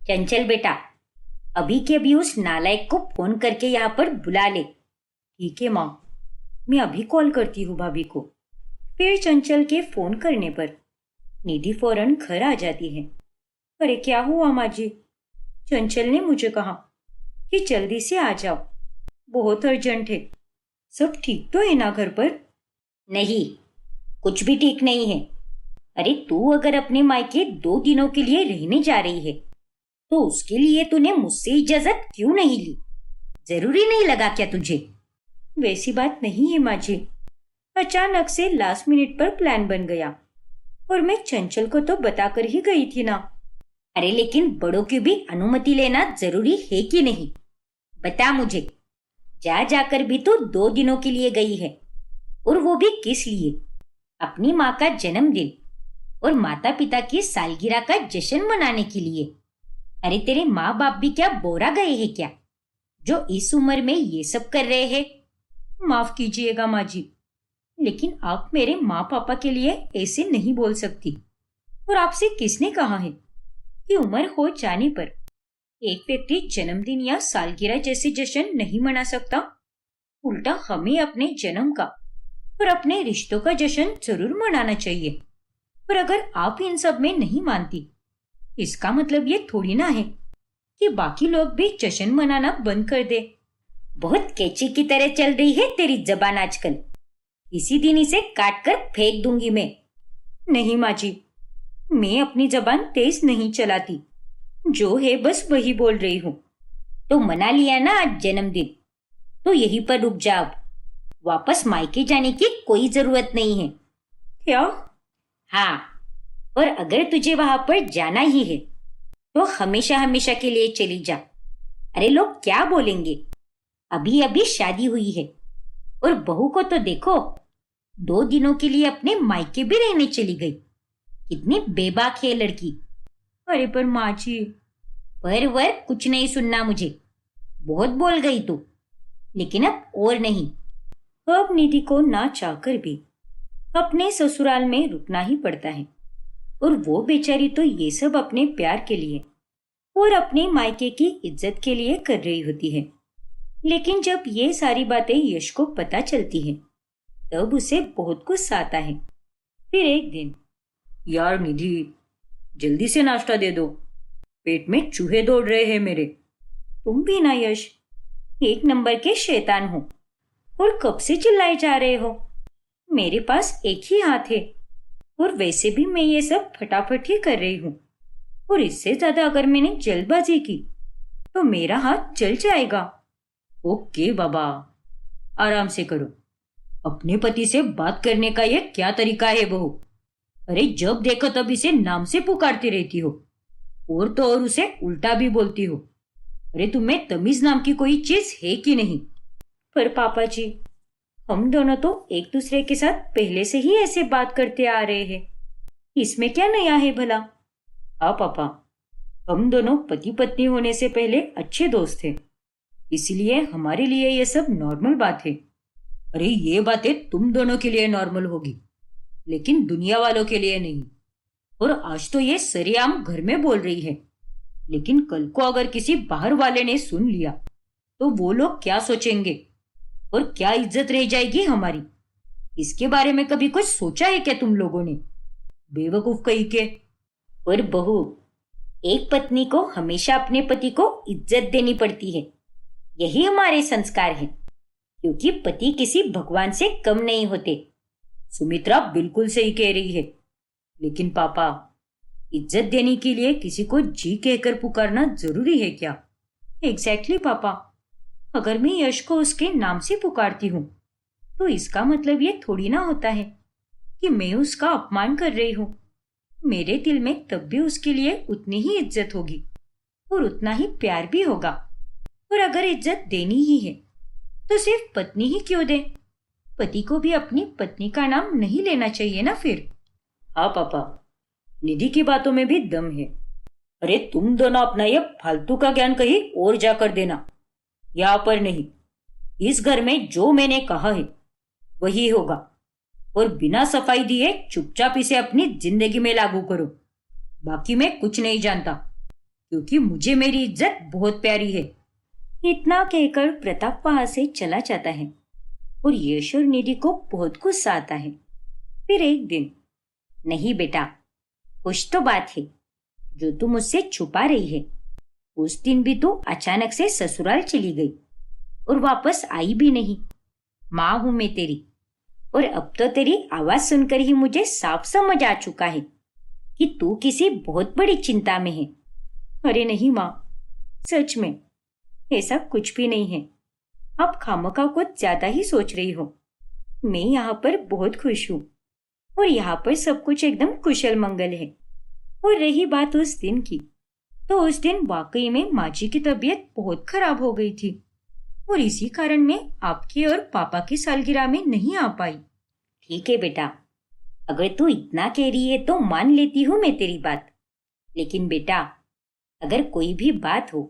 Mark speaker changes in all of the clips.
Speaker 1: चंचल बेटा, अभी के अभी उस नालायक को फोन करके यहाँ पर बुला ले।
Speaker 2: ठीक है माँ, मैं अभी कॉल करती हूँ भाभी को। फिर चंचल के फोन करने पर निधि फौरन घर आ जाती है। अरे क्या हुआ माँ जी? चंचल ने मुझे कहा कि जल्दी से आ जाओ, बहुत अर्जेंट है। सब ठीक तो है ना घर पर?
Speaker 1: नहीं, कुछ भी ठीक नहीं है। अरे तू अगर अपने मायके 2 दिनों के लिए रहने जा रही है तो उसके लिए तूने मुझसे इजाजत क्यों नहीं ली? जरूरी नहीं लगा क्या तुझे?
Speaker 2: वैसी बात नहीं है माँ जी, अचानक से लास्ट मिनट पर प्लान बन गया और मैं चंचल को तो बताकर ही गई थी ना।
Speaker 1: अरे लेकिन बड़ों की भी अनुमति लेना जरूरी है कि नहीं? बता मुझे। जा जाकर भी तो 2 दिनों के लिए गई है, और वो भी किस लिए? अपनी माँ का जन्मदिन और माता पिता की सालगिरह का जश्न मनाने के लिए। अरे तेरे माँ बाप भी क्या बोरा गए हैं क्या, जो इस उम्र में ये सब कर रहे हैं?
Speaker 2: माफ कीजिएगा माँ जी, लेकिन आप मेरे माँ पापा के लिए ऐसे नहीं बोल सकती। और आपसे किसने कहा है कि उम्र हो जाने पर एक व्यक्ति जन्मदिन या सालगिरह जैसे जश्न नहीं मना सकता? उल्टा हमें अपने जन्म का और अपने रिश्तों का जश्न जरूर मनाना चाहिए। पर अगर आप इन सब में नहीं मानती, इसका मतलब ये थोड़ी ना है कि बाकी लोग भी जश्न मनाना बंद कर दे।
Speaker 1: बहुत कैची की तरह चल रही है तेरी जबान आजकल। इसी दिन इसे काट कर फेंक दूंगी मैं।
Speaker 2: नहीं माँ जी, मैं अपनी जबान तेज नहीं चलाती, जो है बस वही बोल रही हूँ।
Speaker 1: तो मना लिया ना आज जन्मदिन, तो यहीं पर रुक जा। अब वापस मायके जाने की कोई जरूरत नहीं है।
Speaker 2: क्या?
Speaker 1: हाँ, और अगर तुझे वहां पर जाना ही है तो हमेशा हमेशा के लिए चली जा। अरे लोग क्या बोलेंगे? अभी अभी शादी हुई है और बहू को तो देखो, 2 दिनों के लिए अपने मायके भी रहने चली गई। कितनी बेबाक है लड़की।
Speaker 2: अरे पर माँ जी।
Speaker 1: पर वर कुछ नहीं सुनना मुझे, बहुत बोल गई तू। लेकिन अब और नहीं।
Speaker 2: अब निधि को ना चाहकर भी अपने ससुराल में रुकना ही पड़ता है, और वो बेचारी तो ये सब अपने प्यार के लिए और अपने मायके की इज्जत के लिए कर रही होती है। लेकिन जब ये सारी बातें यश को पता चलती है तब उसे बहुत गुस्सा आता है। फिर एक दिन, यार निधि, जल्दी से नाश्ता दे दो, पेट में चूहे दौड़ रहे हैं मेरे। तुम भी ना यश, एक नंबर के शैतान हो और कब से चिल्लाए जा रहे हो। मेरे पास एक ही हाथ है और वैसे भी मैं ये सब फटाफट ही कर रही हूँ, और इससे ज्यादा अगर मैंने जल्दबाजी की तो मेरा हाथ जल जाएगा। ओके बाबा, आराम से करो। अपने पति से बात करने का ये क्या तरीका है बहू? अरे जब देखो तब इसे नाम से पुकारती रहती हो, और तो और उसे उल्टा भी बोलती हो। अरे तुम्हें तमीज नाम की कोई चीज है कि नहीं? पर पापा जी, हम दोनों तो एक दूसरे के साथ पहले से ही ऐसे बात करते आ रहे हैं, इसमें क्या नया है भला? हाँ पापा, हम दोनों पति पत्नी होने से पहले अच्छे दोस्त थे, इसलिए हमारे लिए ये सब नॉर्मल बात है। अरे ये बातें तुम दोनों के लिए नॉर्मल होगी, लेकिन दुनिया वालों के लिए नहीं। और आज तो ये सरेआम घर में बोल रही है, लेकिन कल को अगर किसी बाहर वाले ने सुन लिया तो वो लोग क्या सोचेंगे और क्या इज्जत रह जाएगी हमारी? इसके बारे में कभी कुछ सोचा है क्या तुम लोगों ने? बेवकूफ कहीं के।
Speaker 1: और बहू, एक पत्नी को हमेशा अपने पति को इज्जत देनी पड़ती है, यही हमारे संस्कार हैं, क्योंकि पति किसी भगवान से कम नहीं होते।
Speaker 2: सुमित्रा बिल्कुल सही कह रही है, लेकिन पापा, इज्जत देने के लिए किसी को जी कहकर पुकारना जरूरी है क्या? एग्जैक्टली पापा, अगर मैं यश को उसके नाम से पुकारती हूँ तो इसका मतलब ये थोड़ी ना होता है कि मैं उसका अपमान कर रही हूँ। मेरे दिल में तब भी उसके लिए उतनी ही इज्जत होगी और उतना ही प्यार भी होगा। और अगर इज्जत देनी ही है तो सिर्फ पत्नी ही क्यों दे? पति को भी अपनी पत्नी का नाम नहीं लेना चाहिए ना फिर? हाँ पापा, निधि की बातों में भी दम है। अरे तुम दोनों अपना ये फालतू का ज्ञान कहीं और जाकर देना, यहाँ पर नहीं। इस घर में जो मैंने कहा है वही होगा, और बिना सफाई दिए चुपचाप इसे अपनी जिंदगी में लागू करो। बाकी मैं कुछ नहीं जानता।
Speaker 1: क्योंकि मुझे मेरी इज्जत बहुत प्यारी है।
Speaker 2: इतना कहकर प्रताप वहां से चला जाता है और यश और निधि को बहुत गुस्सा आता है। फिर एक दिन,
Speaker 1: नहीं बेटा, कुछ तो बात है जो तू मुझसे छुपा रही है। उस दिन भी तू अचानक से ससुराल चली गई और वापस आई भी नहीं। माँ हूं मैं तेरी, और अब तो तेरी आवाज सुनकर ही मुझे साफ समझ आ चुका है कि तू किसी बहुत बड़ी चिंता में है।
Speaker 2: अरे नहीं माँ, सच में ऐसा कुछ भी नहीं है। आप खामखा कुछ ज्यादा ही सोच रही हो। मैं यहाँ पर बहुत खुश हूँ और यहाँ पर सब कुछ एकदम कुशल मंगल है। और रही बात उस दिन की, तो उस दिन वाकई में माँ जी की तबीयत बहुत खराब हो गई थी और इसी कारण मैं आपके और पापा की सालगिरह में नहीं आ पाई।
Speaker 1: ठीक है बेटा, अगर तू इतना कह रही है तो मान लेती हूँ मैं तेरी बात। लेकिन बेटा, अगर कोई भी बात हो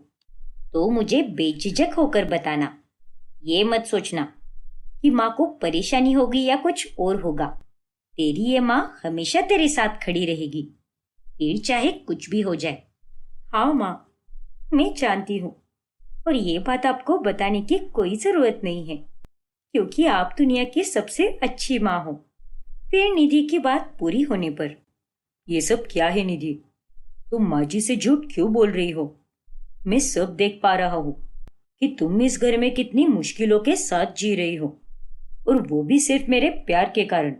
Speaker 1: तो मुझे बेझिझक होकर बताना। ये मत सोचना कि माँ को परेशानी होगी या कुछ और होगा। तेरी ये माँ हमेशा तेरे साथ खड़ी रहेगी, फिर चाहे कुछ भी हो जाए।
Speaker 2: हाँ माँ, मैं जानती हूँ और ये बात आपको बताने की कोई जरूरत नहीं है, क्योंकि आप दुनिया की सबसे अच्छी माँ हो। फिर निधि की बात पूरी होने पर,
Speaker 1: ये सब क्या है निधि? तुम माँ जी से झूठ क्यों बोल रही हो? मैं सब देख पा रहा हूँ कि तुम इस घर में कितनी मुश्किलों के साथ जी रही हो, और वो भी सिर्फ मेरे प्यार के कारण।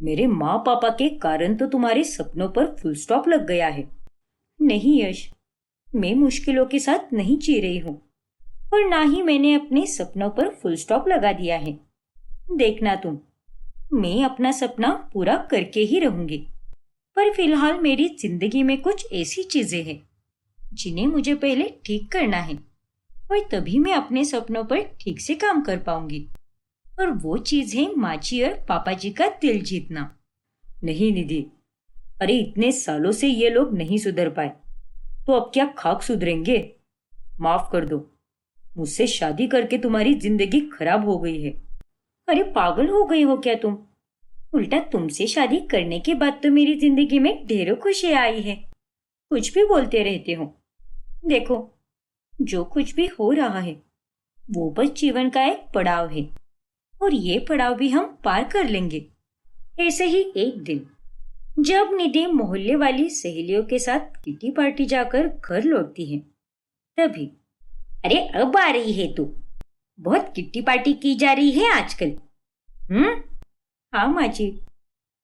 Speaker 1: मेरे माँ पापा के कारण तो तुम्हारे सपनों पर फुल स्टॉप लग गया है।
Speaker 2: नहीं यश, मैं मुश्किलों के साथ नहीं जी रही हूँ और ना ही मैंने अपने सपनों पर फुल स्टॉप लगा दिया है। देखना तुम, मैं अपना सपना पूरा करके ही रहूंगी। पर फिलहाल मेरी जिंदगी में कुछ ऐसी चीजें हैं जिन्हें मुझे पहले ठीक करना है, और तभी मैं अपने सपनों पर ठीक से काम कर पाऊंगी। और वो चीज है माँ जी और पापा जी का दिल जीतना।
Speaker 1: नहीं निधि, अरे इतने सालों से ये लोग नहीं सुधर पाए, तो अब क्या खाक सुधरेंगे? माफ कर दो, मुझसे शादी करके तुम्हारी जिंदगी खराब हो गई है।
Speaker 2: अरे पागल हो गई हो क्या तुम? उल्टा तुमसे शादी करने के बाद तो मेरी जिंदगी में ढेरों खुशियां आई है। कुछ भी बोलते रहते हो। देखो, जो कुछ भी हो रहा है वो बस जीवन का एक पड़ाव है, और ये पड़ाव भी हम पार कर लेंगे। ऐसे ही एक दिन, जब निधि मोहल्ले वाली सहेलियों के साथ किटी पार्टी जाकर घर लौटती है, तभी,
Speaker 1: अरे अब आ रही है तू? बहुत किट्टी पार्टी की जा रही है आजकल।
Speaker 2: हाँ माँ जी,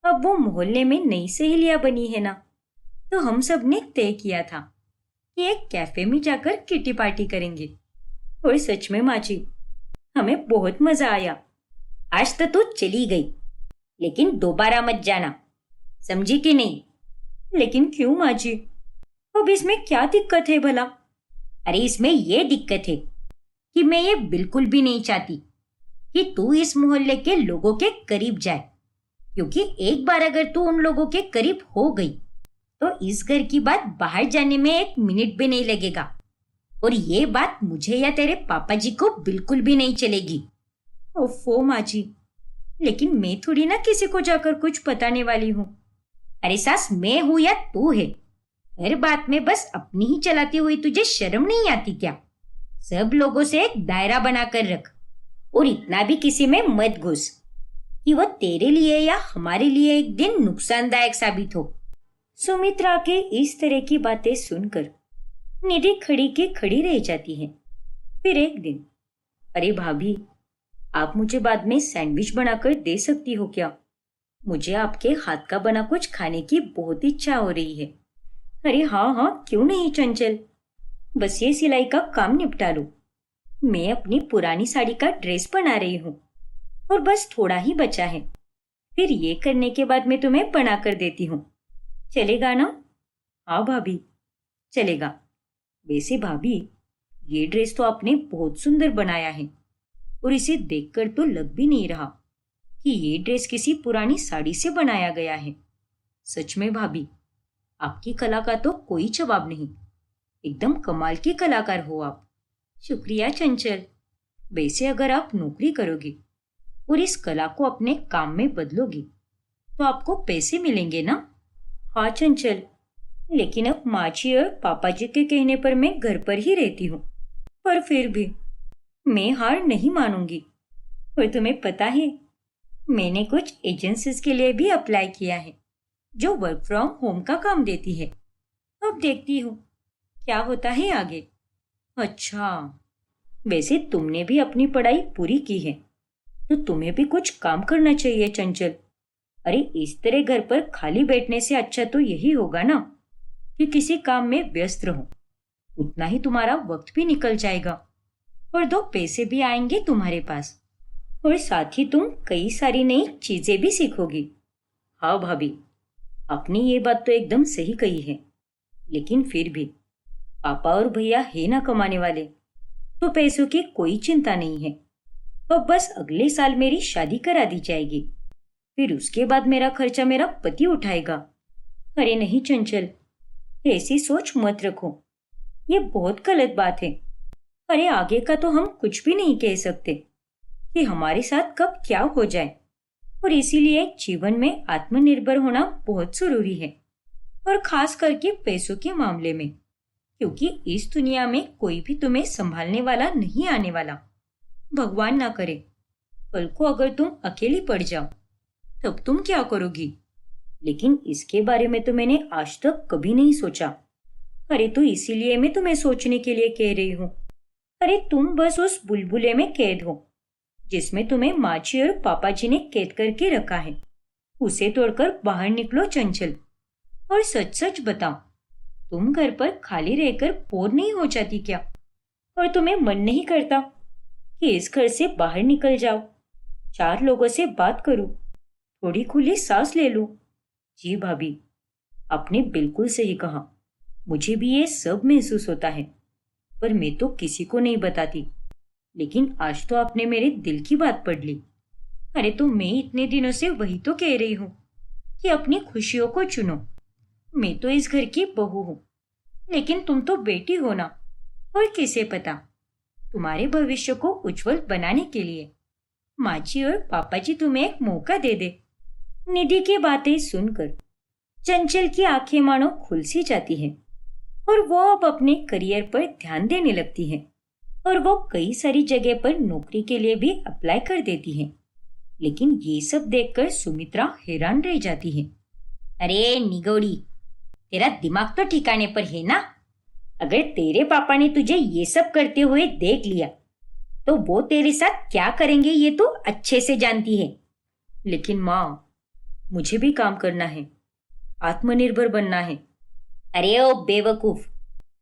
Speaker 2: अब वो मोहल्ले में नई सहेलियां बनी है ना, तो हम सब ने तय किया था कि एक कैफे में जाकर किटी पार्टी करेंगे। और सच में माँ जी, हमें बहुत मजा आया।
Speaker 1: आज तो तू चली गई, लेकिन दोबारा मत जाना, समझी कि नहीं?
Speaker 2: लेकिन क्यों माँ जी? अब इसमें क्या दिक्कत है भला?
Speaker 1: अरे इसमें यह दिक्कत है कि मैं ये बिल्कुल भी नहीं चाहती कि तू इस मोहल्ले के लोगों के करीब जाए, क्योंकि एक बार अगर तू उन लोगों के करीब हो गई तो इस घर की बात बाहर जाने में एक मिनट भी नहीं लगेगा, और ये बात मुझे या तेरे पापा जी को बिल्कुल भी नहीं चलेगी।
Speaker 2: ओफो माँ जी, लेकिन मैं थोड़ी ना किसी को जाकर कुछ बताने वाली हूँ।
Speaker 1: अरे सास, मैं हूं या तू है? हर बात में बस अपनी ही चलाती हुई तुझे शर्म नहीं आती क्या? सब लोगों से एक दायरा बनाकर रख, और इतना भी किसी में मत घुस कि वो तेरे लिए या हमारे लिए एक दिन नुकसानदायक साबित हो।
Speaker 2: सुमित्रा के इस तरह की बातें सुनकर निधि खड़ी की खड़ी रह जाती है। फिर एक दिन,
Speaker 1: अरे भाभी, आप मुझे बाद में सैंडविच बनाकर दे सकती हो क्या? मुझे आपके हाथ का बना कुछ खाने की बहुत इच्छा हो रही है।
Speaker 2: अरे हाँ हाँ, क्यों नहीं चंचल, बस ये सिलाई का काम निपटा लो। मैं अपनी पुरानी साड़ी का ड्रेस बना रही हूँ और बस थोड़ा ही बचा है। फिर ये करने के बाद मैं तुम्हें बना कर देती हूँ। चलेगा ना?
Speaker 1: हाँ भाभी, चलेगा। वैसे भाभी, ये ड्रेस तो आपने बहुत सुंदर बनाया है, और इसे देखकर तो लग भी नहीं रहा कि ये ड्रेस किसी पुरानी साड़ी से बनाया गया है। सच में भाभी, आपकी कला का तो कोई जवाब नहीं। एकदम कमाल की कलाकार हो आप।
Speaker 2: शुक्रिया चंचल।
Speaker 1: वैसे अगर आप नौकरी करोगे और इस कला को अपने काम में बदलोगे तो आपको पैसे मिलेंगे ना?
Speaker 2: हाँ चंचल, लेकिन अब माँ जी और पापा जी के कहने पर मैं घर पर ही रहती हूँ। पर फिर भी मैं हार नहीं मानूंगी। और तुम्हें पता है, मैंने कुछ एजेंसीज के लिए भी अप्लाई किया है जो वर्क फ्रॉम होम का काम देती है। अब देखती हूँ क्या होता है आगे। अच्छा, वैसे तुमने भी अपनी पढ़ाई पूरी की है तो तुम्हें भी कुछ काम करना चाहिए चंचल। अरे इस तरह घर पर खाली बैठने से अच्छा तो यही होगा ना कि किसी काम में व्यस्त रहो। उतना ही तुम्हारा वक्त भी निकल जाएगा और दो पैसे भी आएंगे तुम्हारे पास, और साथ ही तुम कई सारी नई चीजें भी सीखोगी। हाँ भाभी, आपने ये बात तो एकदम सही कही है। लेकिन फिर भी पापा और भैया है ना कमाने वाले, तो पैसों की कोई चिंता नहीं है। अब बस अगले साल मेरी शादी करा दी जाएगी, फिर उसके बाद मेरा खर्चा मेरा पति उठाएगा। अरे नहीं चंचल, ऐसी सोच मत रखो, ये बहुत गलत बात है। अरे आगे का तो हम कुछ भी नहीं कह सकते कि हमारे साथ कब क्या हो जाए, और इसीलिए जीवन में आत्मनिर्भर होना बहुत जरूरी है, और खास करके पैसों के मामले में, क्योंकि इस दुनिया में कोई भी तुम्हें संभालने वाला नहीं आने वाला। भगवान ना करे कल को अगर तुम अकेली पड़ जाओ तब तुम क्या करोगी। लेकिन इसके बारे में तो मैंने आज तक कभी नहीं सोचा। अरे तो इसीलिए मैं तुम्हें सोचने के लिए कह रही हूँ। अरे तुम बस उस बुलबुले में कैद हो जिसमें तुम्हें माँ जी और पापा जी ने कैद करके रखा है। उसे तोड़कर बाहर निकलो चंचल, और सच सच बताओ, तुम घर पर खाली रहकर बोर नहीं हो जाती क्या? और तुम्हें मन नहीं करता कि इस घर से बाहर निकल जाओ, चार लोगों से बात करूं, थोड़ी खुली सांस ले लूं? जी भाभी, आपने बिल्कुल सही कहा। मुझे भी ये सब महसूस होता है, पर मैं तो किसी को नहीं बताती। लेकिन आज तो आपने मेरे दिल की बात पढ़ ली। अरे तो मैं इतने दिनों से वही तो कह रही हूँ कि अपनी खुशियों को चुनो। मैं तो इस घर की बहू हूँ, लेकिन तुम तो बेटी हो ना, और किसे पता, तुम्हारे भविष्य को उज्जवल बनाने के लिए माँ जी और पापा जी तुम्हें एक मौका दे दे। निधि की बातें सुनकर चंचल की आंखें मानो खुल सी जाती हैं, और वो अब अपने करियर पर ध्यान देने लगती है, और वो कई सारी जगह पर नौकरी के लिए भी अप्लाई कर देती है। लेकिन ये सब देखकर सुमित्रा हैरान रह जाती है।
Speaker 1: अरे निगौड़ी, तेरा दिमाग तो ठिकाने पर है ना? अगर तेरे पापा ने तुझे ये सब करते हुए देख लिया तो वो तेरे साथ क्या करेंगे ये तो अच्छे से जानती है।
Speaker 2: लेकिन माँ, मुझे भी काम करना है, आत्मनिर्भर बनना है।
Speaker 1: अरे ओ बेवकूफ,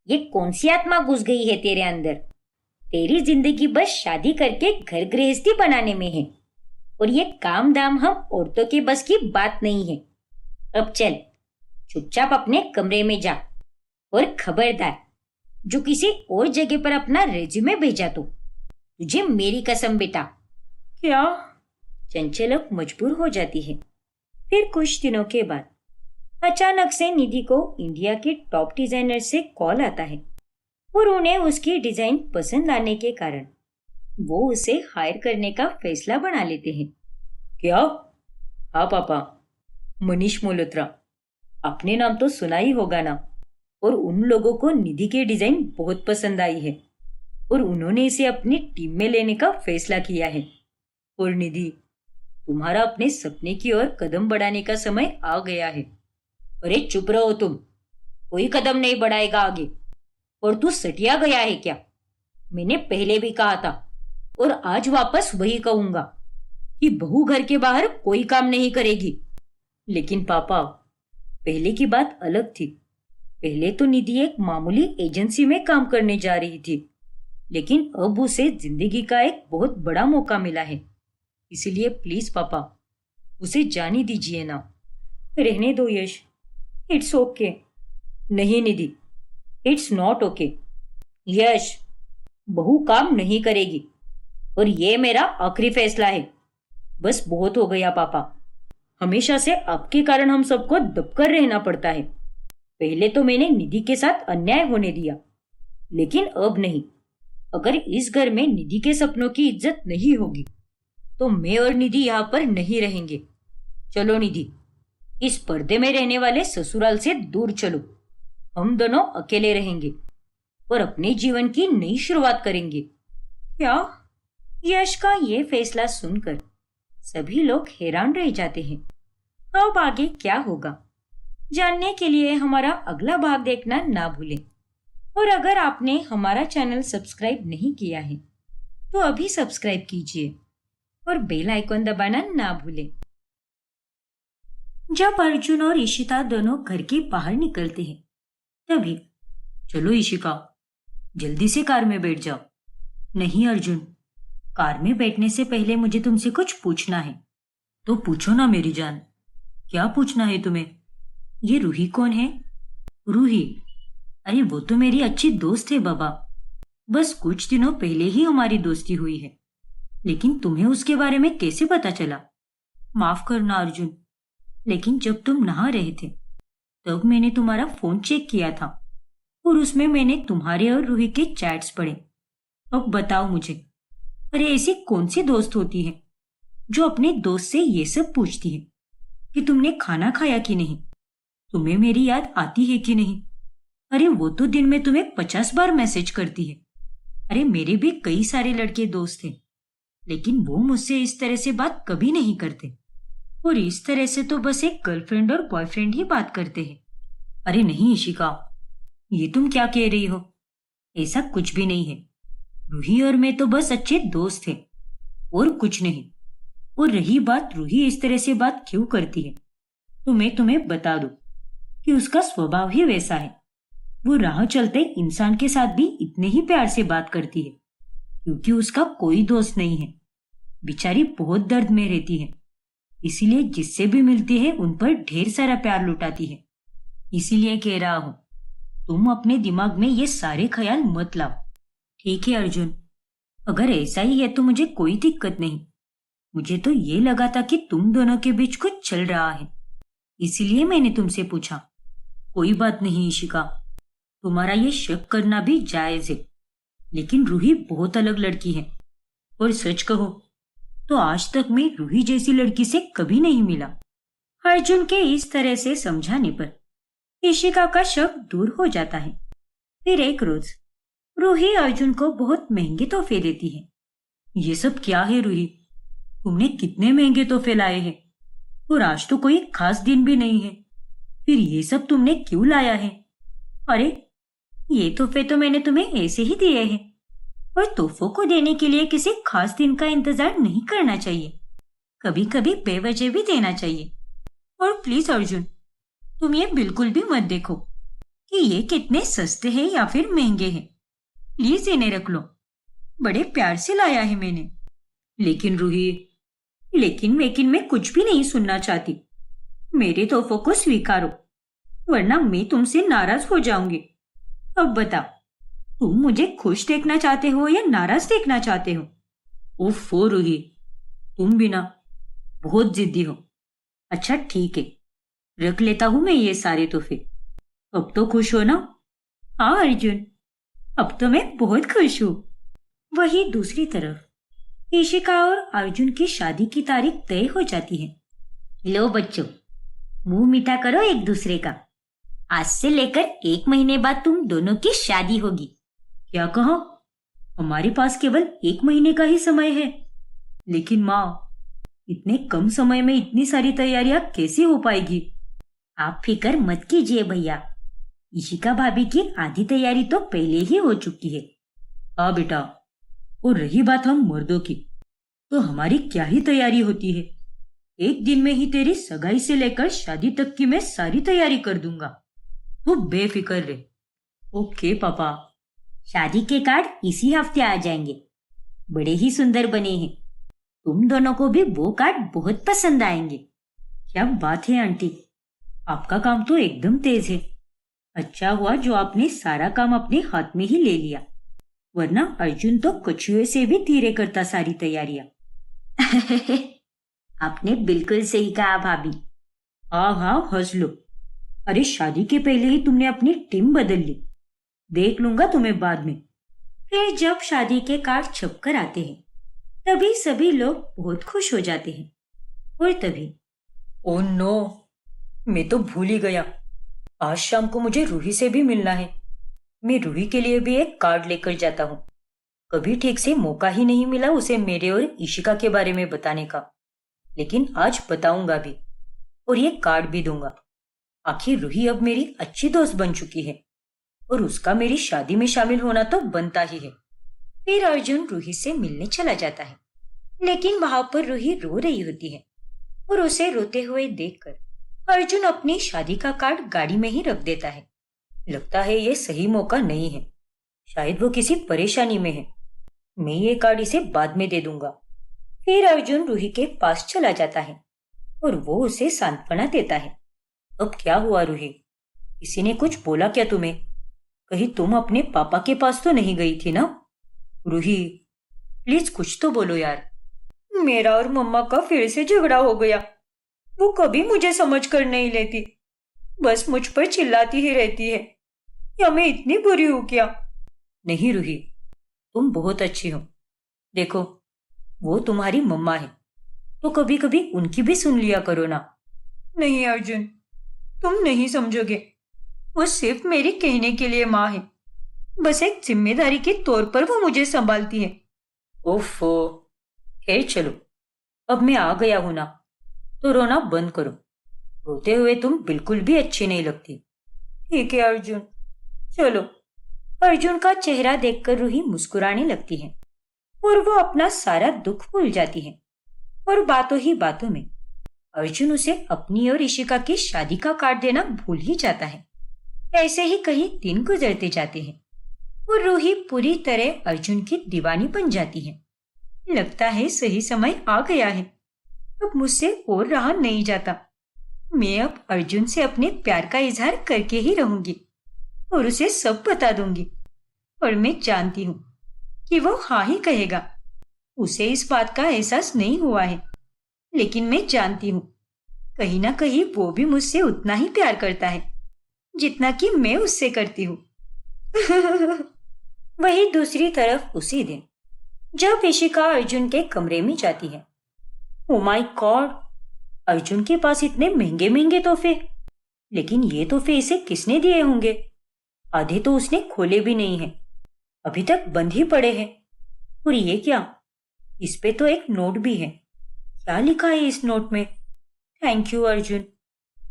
Speaker 1: ये कौन सी आत्मा घुस गई है तेरे अंदर? तेरी जिंदगी बस शादी करके घर गृहस्थी बनाने में है, और ये काम दाम हम औरतों के बस की बात नहीं है। अब चल, चुपचाप अपने कमरे में जा, और खबरदार जो किसी और जगह पर अपना रेज्यूमे भेजा तो तुझे मेरी कसम बेटा।
Speaker 2: क्या? चंचल अब मजबूर हो जाती है। फिर कुछ दिनों के बाद अचानक से निधि को इंडिया के टॉप डिजाइनर से कॉल आता है, और उन्हें उसकी डिजाइन पसंद आने के कारण वो उसे हायर करने का फैसला बना लेते हैं। क्या? हाँ पापा, मनीष मल्होत्रा, आपने नाम तो सुना ही होगा ना। और उन लोगों को निधि की डिजाइन बहुत पसंद आई है, और उन्होंने इसे अपनी टीम में लेने का फैसला किया है। और निधि, तुम्हारा अपने सपने की ओर कदम बढ़ाने का समय आ गया है।
Speaker 1: अरे चुप रहो तुम, कोई कदम नहीं बढ़ाएगा आगे। और तू सटिया गया है क्या? मैंने पहले भी कहा था और आज वापस वही कहूंगा कि बहू घर के बाहर कोई काम नहीं करेगी।
Speaker 2: लेकिन पापा, पहले की बात अलग थी। पहले तो निधि एक मामूली एजेंसी में काम करने जा रही थी, लेकिन अब उसे जिंदगी का एक बहुत बड़ा मौका मिला है। इसलिए प्लीज पापा, उसे जाने दीजिए ना। रहने दो यश, इट्स ओके। नहीं निधि, इट्स नॉट ओके।
Speaker 1: यश, बहू काम नहीं करेगी, और ये मेरा आखिरी फैसला है।
Speaker 2: बस बहुत हो गया पापा, हमेशा से आपके कारण हम सबको दबकर रहना पड़ता है। पहले तो मैंने निधि के साथ अन्याय होने दिया, लेकिन अब नहीं। अगर इस घर में निधि के सपनों की इज्जत नहीं होगी तो मैं और निधि यहाँ पर नहीं रहेंगे। चलो निधि, इस पर्दे में रहने वाले ससुराल से दूर चलो। हम दोनों अकेले रहेंगे और अपने जीवन की नई शुरुआत करेंगे। क्या? यश का ये फैसला सुनकर सभी लोग हैरान रह जाते हैं। अब आगे क्या होगा जानने के लिए हमारा अगला भाग देखना ना भूलें। और अगर आपने हमारा चैनल सब्सक्राइब नहीं किया है तो अभी सब्सक्राइब कीजिए और बेल आइकॉन दबाना ना भूलें। जब अर्जुन और इशिता दोनों घर के बाहर निकलते हैं तभी, चलो इशिका, जल्दी से कार में बैठ जाओ। नहीं अर्जुन, कार में बैठने से पहले मुझे तुमसे कुछ पूछना है। तो पूछो ना मेरी जान, क्या पूछना है तुम्हें? ये रूही कौन है? रूही? अरे वो तो मेरी अच्छी दोस्त है बाबा। बस कुछ दिनों पहले ही हमारी दोस्ती हुई है। लेकिन तुम्हें उसके बारे में कैसे पता चला? माफ करना अर्जुन, लेकिन जब तुम नहा रहे थे तब मैंने तुम्हारा फोन चेक किया था और उसमें मैंने तुम्हारे और रूही के चैट्स पढ़े। अब बताओ मुझे, अरे ऐसी कौन सी दोस्त होती है जो अपने दोस्त से ये सब पूछती है कि तुमने खाना खाया कि नहीं, तुम्हें मेरी याद आती है कि नहीं? अरे वो तो दिन में तुम्हें 50 बार मैसेज करती है। अरे मेरे भी कई सारे लड़के दोस्त हैं, लेकिन वो मुझसे इस तरह से बात कभी नहीं करते। और इस तरह से तो बस एक गर्लफ्रेंड और बॉयफ्रेंड ही बात करते हैं। अरे नहीं इशिका, ये तुम क्या कह रही हो? ऐसा कुछ भी नहीं है। रूही और मैं तो बस अच्छे दोस्त थे और कुछ नहीं। और रही बात रूही इस तरह से बात क्यों करती है, तो मैं तुम्हें बता दूं कि उसका स्वभाव ही वैसा है। वो राह चलते इंसान के साथ भी इतने ही प्यार से बात करती है क्योंकि उसका कोई दोस्त नहीं है। बेचारी बहुत दर्द में रहती है, इसीलिए जिससे भी मिलती है उन पर ढेर सारा प्यार लुटाती है। इसीलिए कह रहा हूं, तुम अपने दिमाग में ये सारे ख्याल मत लाओ। ठीक है अर्जुन, अगर ऐसा ही है तो मुझे कोई दिक्कत नहीं। मुझे तो ये लगा था कि तुम दोनों के बीच कुछ चल रहा है, इसीलिए मैंने तुमसे पूछा। कोई बात नहीं इशिका, तुम्हारा ये शक करना भी जायज है, लेकिन रूही बहुत अलग लड़की है। और सच कहो तो आज तक मैं रूही जैसी लड़की से कभी नहीं मिला। अर्जुन के इस तरह से समझाने पर इशिका का शक दूर हो जाता है। फिर एक रोज रूही अर्जुन को बहुत महंगे तोहफे देती है। ये सब क्या है रूही? तुमने कितने महंगे तोहफे लाए हैं? और आज तो कोई खास दिन भी नहीं है, फिर ये सब तुमने क्यों लाया है? अरे ये तोहफे तो मैंने तुम्हें ऐसे ही दिए हैं, और तोहफों को देने के लिए किसी खास दिन का इंतजार नहीं करना चाहिए। कभी कभी बेवजह भी देना चाहिए। और प्लीज अर्जुन, तुम ये बिल्कुल भी मत देखो कि ये कितने सस्ते हैं या फिर महंगे हैं। प्लीज इन्हें रख लो, बड़े प्यार से लाया है मैंने। लेकिन रूही, लेकिन मैं कुछ भी नहीं सुनना चाहती। मेरे तोहफों को स्वीकारो, वरना मैं तुमसे नाराज हो जाऊंगी। अब बताओ, तुम मुझे खुश देखना चाहते हो या नाराज देखना चाहते हो? ओफो रूही, तुम भी ना बहुत जिद्दी हो। अच्छा ठीक है, रख लेता हूं मैं ये सारे तोहफे। अब तो खुश हो ना? हाँ अर्जुन, अब तो मैं बहुत खुश हूँ। वही दूसरी तरफ इशिका और अर्जुन की शादी की तारीख तय हो जाती है। लो बच्चों, मुंह मीठा करो एक दूसरे का। आज से लेकर 1 महीने बाद तुम दोनों की शादी होगी। क्या कहा? हमारे पास केवल 1 महीने का ही समय है। लेकिन माँ, इतने कम समय में इतनी सारी तैयारियां कैसे हो पाएगी? आप फिक्र मत कीजिए भैया, इशिका भाभी की आधी तैयारी तो पहले ही हो चुकी है। हाँ बेटा, और रही बात हम मर्दों की, तो हमारी क्या ही तैयारी होती है। 1 दिन में ही तेरी सगाई से लेकर शादी तक की मैं सारी तैयारी कर दूंगा, तू बेफिक्र रहे। ओके पापा। शादी के कार्ड इसी हफ्ते आ जाएंगे, बड़े ही सुंदर बने हैं। तुम दोनों को भी वो कार्ड बहुत पसंद आएंगे। क्या बात है आंटी, आपका काम तो एकदम तेज है। अच्छा हुआ जो आपने सारा काम अपने हाथ में ही ले लिया, वरना अर्जुन तो कछुए से भी धीरे करता सारी तैयारियां। आपने बिल्कुल सही कहा भाभी। हाँ हाँ हंस लो। अरे शादी के पहले ही तुमने अपनी टीम बदल ली, देख लूंगा तुम्हें बाद में। फिर जब शादी के कार्ड छपकर आते हैं तभी सभी लोग बहुत खुश हो जाते हैं। और तभी, ओह नो, मैं तो भूल ही गया, आज शाम को मुझे रूही से भी मिलना है। मैं रूही के लिए भी एक कार्ड लेकर जाता हूँ। कभी ठीक से मौका ही नहीं मिला उसे मेरे और इशिका के बारे में बताने का, लेकिन आज बताऊंगा भी और ये कार्ड भी दूंगा। आखिर रूही अब मेरी अच्छी दोस्त बन चुकी है और उसका मेरी शादी में शामिल होना तो बनता ही है। फिर अर्जुन रूही से मिलने चला जाता है, लेकिन वहां पर रूही रो रही होती है और उसे रोते हुए देखकर अर्जुन अपनी शादी का कार्ड गाड़ी में ही रख देता है। लगता है ये सही मौका नहीं है, शायद वो किसी परेशानी में है। मैं ये कार्ड इसे बाद में दे दूंगा। फिर अर्जुन रूही के पास चला जाता है और वो उसे सांत्वना देता है। अब क्या हुआ रूही? किसी ने कुछ बोला क्या तुम्हें? कहीं तुम अपने पापा के पास तो नहीं गई थी ना? रूही, प्लीज कुछ तो बोलो यार। मेरा और मम्मा का फिर से झगड़ा हो गया। वो कभी मुझे समझ कर नहीं लेती, बस मुझ पर चिल्लाती ही रहती है। या मैं इतनी बुरी हूं क्या? नहीं रूही, तुम बहुत अच्छी हो। देखो, वो तुम्हारी मम्मा है, तो कभी कभी उनकी भी सुन लिया करो ना। नहीं अर्जुन, तुम नहीं समझोगे। वो सिर्फ मेरी कहने के लिए माँ है। बस एक जिम्मेदारी के तौर पर वो मुझे संभालती है। ओफो, खैर चलो, अब मैं आ गया हूं ना, तो रोना बंद करो। रोते हुए तुम बिल्कुल भी अच्छी नहीं लगती। ठीक है अर्जुन, चलो। अर्जुन का चेहरा देखकर रूही मुस्कुराने लगती है और वो अपना सारा दुख भूल जाती है। और बातों ही बातों में अर्जुन उसे अपनी और इशिका की शादी का कार्ड देना भूल ही जाता है। ऐसे ही कई दिन गुजरते जाते हैं और रूही पूरी तरह अर्जुन की दीवानी बन जाती है। लगता है सही समय आ गया है, अब मुझसे और रहा नहीं जाता। मैं अब अर्जुन से अपने प्यार का इजहार करके ही रहूंगी और उसे सब बता दूंगी। और मैं जानती हूँ कि वो हाँ ही कहेगा। उसे इस बात का एहसास नहीं हुआ है, लेकिन मैं जानती हूँ कहीं ना कहीं वो भी मुझसे उतना ही प्यार करता है जितना कि मैं उससे करती हूँ। वही दूसरी तरफ उसी दिन जब इशिका अर्जुन के कमरे में जाती है, ओ माय गॉड, अर्जुन के पास इतने महंगे महंगे तोहफे। लेकिन ये तोहफे इसे किसने दिए होंगे? आधे तो उसने खोले भी नहीं हैं, अभी तक बंद ही पड़े हैं। और ये क्या? इस पे तो एक नोट भी है। क्या लिखा है इस नोट में? थैंक यू अर्जुन,